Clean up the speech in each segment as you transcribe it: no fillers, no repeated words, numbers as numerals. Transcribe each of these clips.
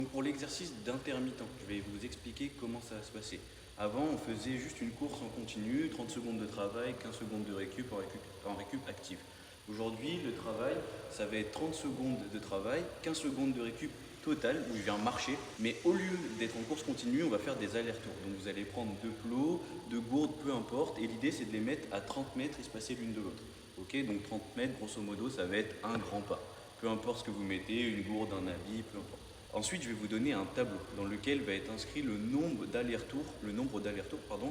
Donc pour l'exercice d'intermittent, je vais vous expliquer comment ça va se passer. Avant, on faisait juste une course en continu, 30 secondes de travail, 15 secondes de récup en récup active. Aujourd'hui, le travail, ça va être 30 secondes de travail, 15 secondes de récup total où je viens marcher. Mais au lieu d'être en course continue, on va faire des allers-retours. Donc vous allez prendre deux plots, deux gourdes, peu importe. Et l'idée, c'est de les mettre à 30 mètres espacés l'une de l'autre. Ok, donc 30 mètres, grosso modo, ça va être un grand pas. Peu importe ce que vous mettez, une gourde, un habit, peu importe. Ensuite, je vais vous donner un tableau dans lequel va être inscrit le nombre d'allers-retours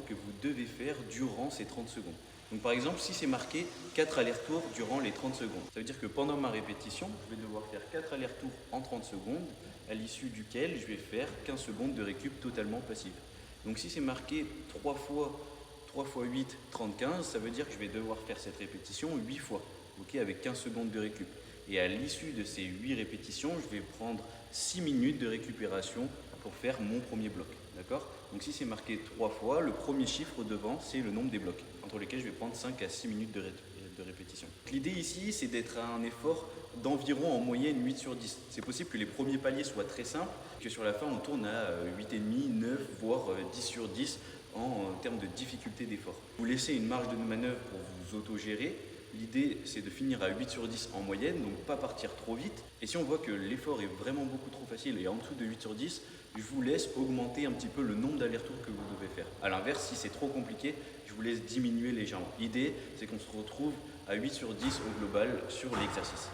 que vous devez faire durant ces 30 secondes. Donc par exemple, si c'est marqué 4 allers-retours durant les 30 secondes, ça veut dire que pendant ma répétition, je vais devoir faire 4 allers-retours en 30 secondes, à l'issue duquel je vais faire 15 secondes de récup totalement passive. Donc si c'est marqué 3 fois 8, 35, ça veut dire que je vais devoir faire cette répétition 8 fois, avec 15 secondes de récup. Et à l'issue de ces 8 répétitions, je vais prendre 6 minutes de récupération pour faire mon premier bloc. D'accord? Donc si c'est marqué 3 fois, le premier chiffre devant, c'est le nombre des blocs, entre lesquels je vais prendre 5 à 6 minutes de répétition. L'idée ici, c'est d'être à un effort d'environ en moyenne 8 sur 10. C'est possible que les premiers paliers soient très simples, que sur la fin on tourne à 8,5, 9, voire 10 sur 10 en termes de difficulté d'effort. Vous laissez une marge de manœuvre pour vous autogérer. L'idée, c'est de finir à 8 sur 10 en moyenne, donc pas partir trop vite. Et si on voit que l'effort est vraiment beaucoup trop facile et en dessous de 8 sur 10, je vous laisse augmenter un petit peu le nombre d'allers-retours que vous devez faire. A l'inverse, si c'est trop compliqué, je vous laisse diminuer légèrement. L'idée, c'est qu'on se retrouve à 8 sur 10 au global sur l'exercice.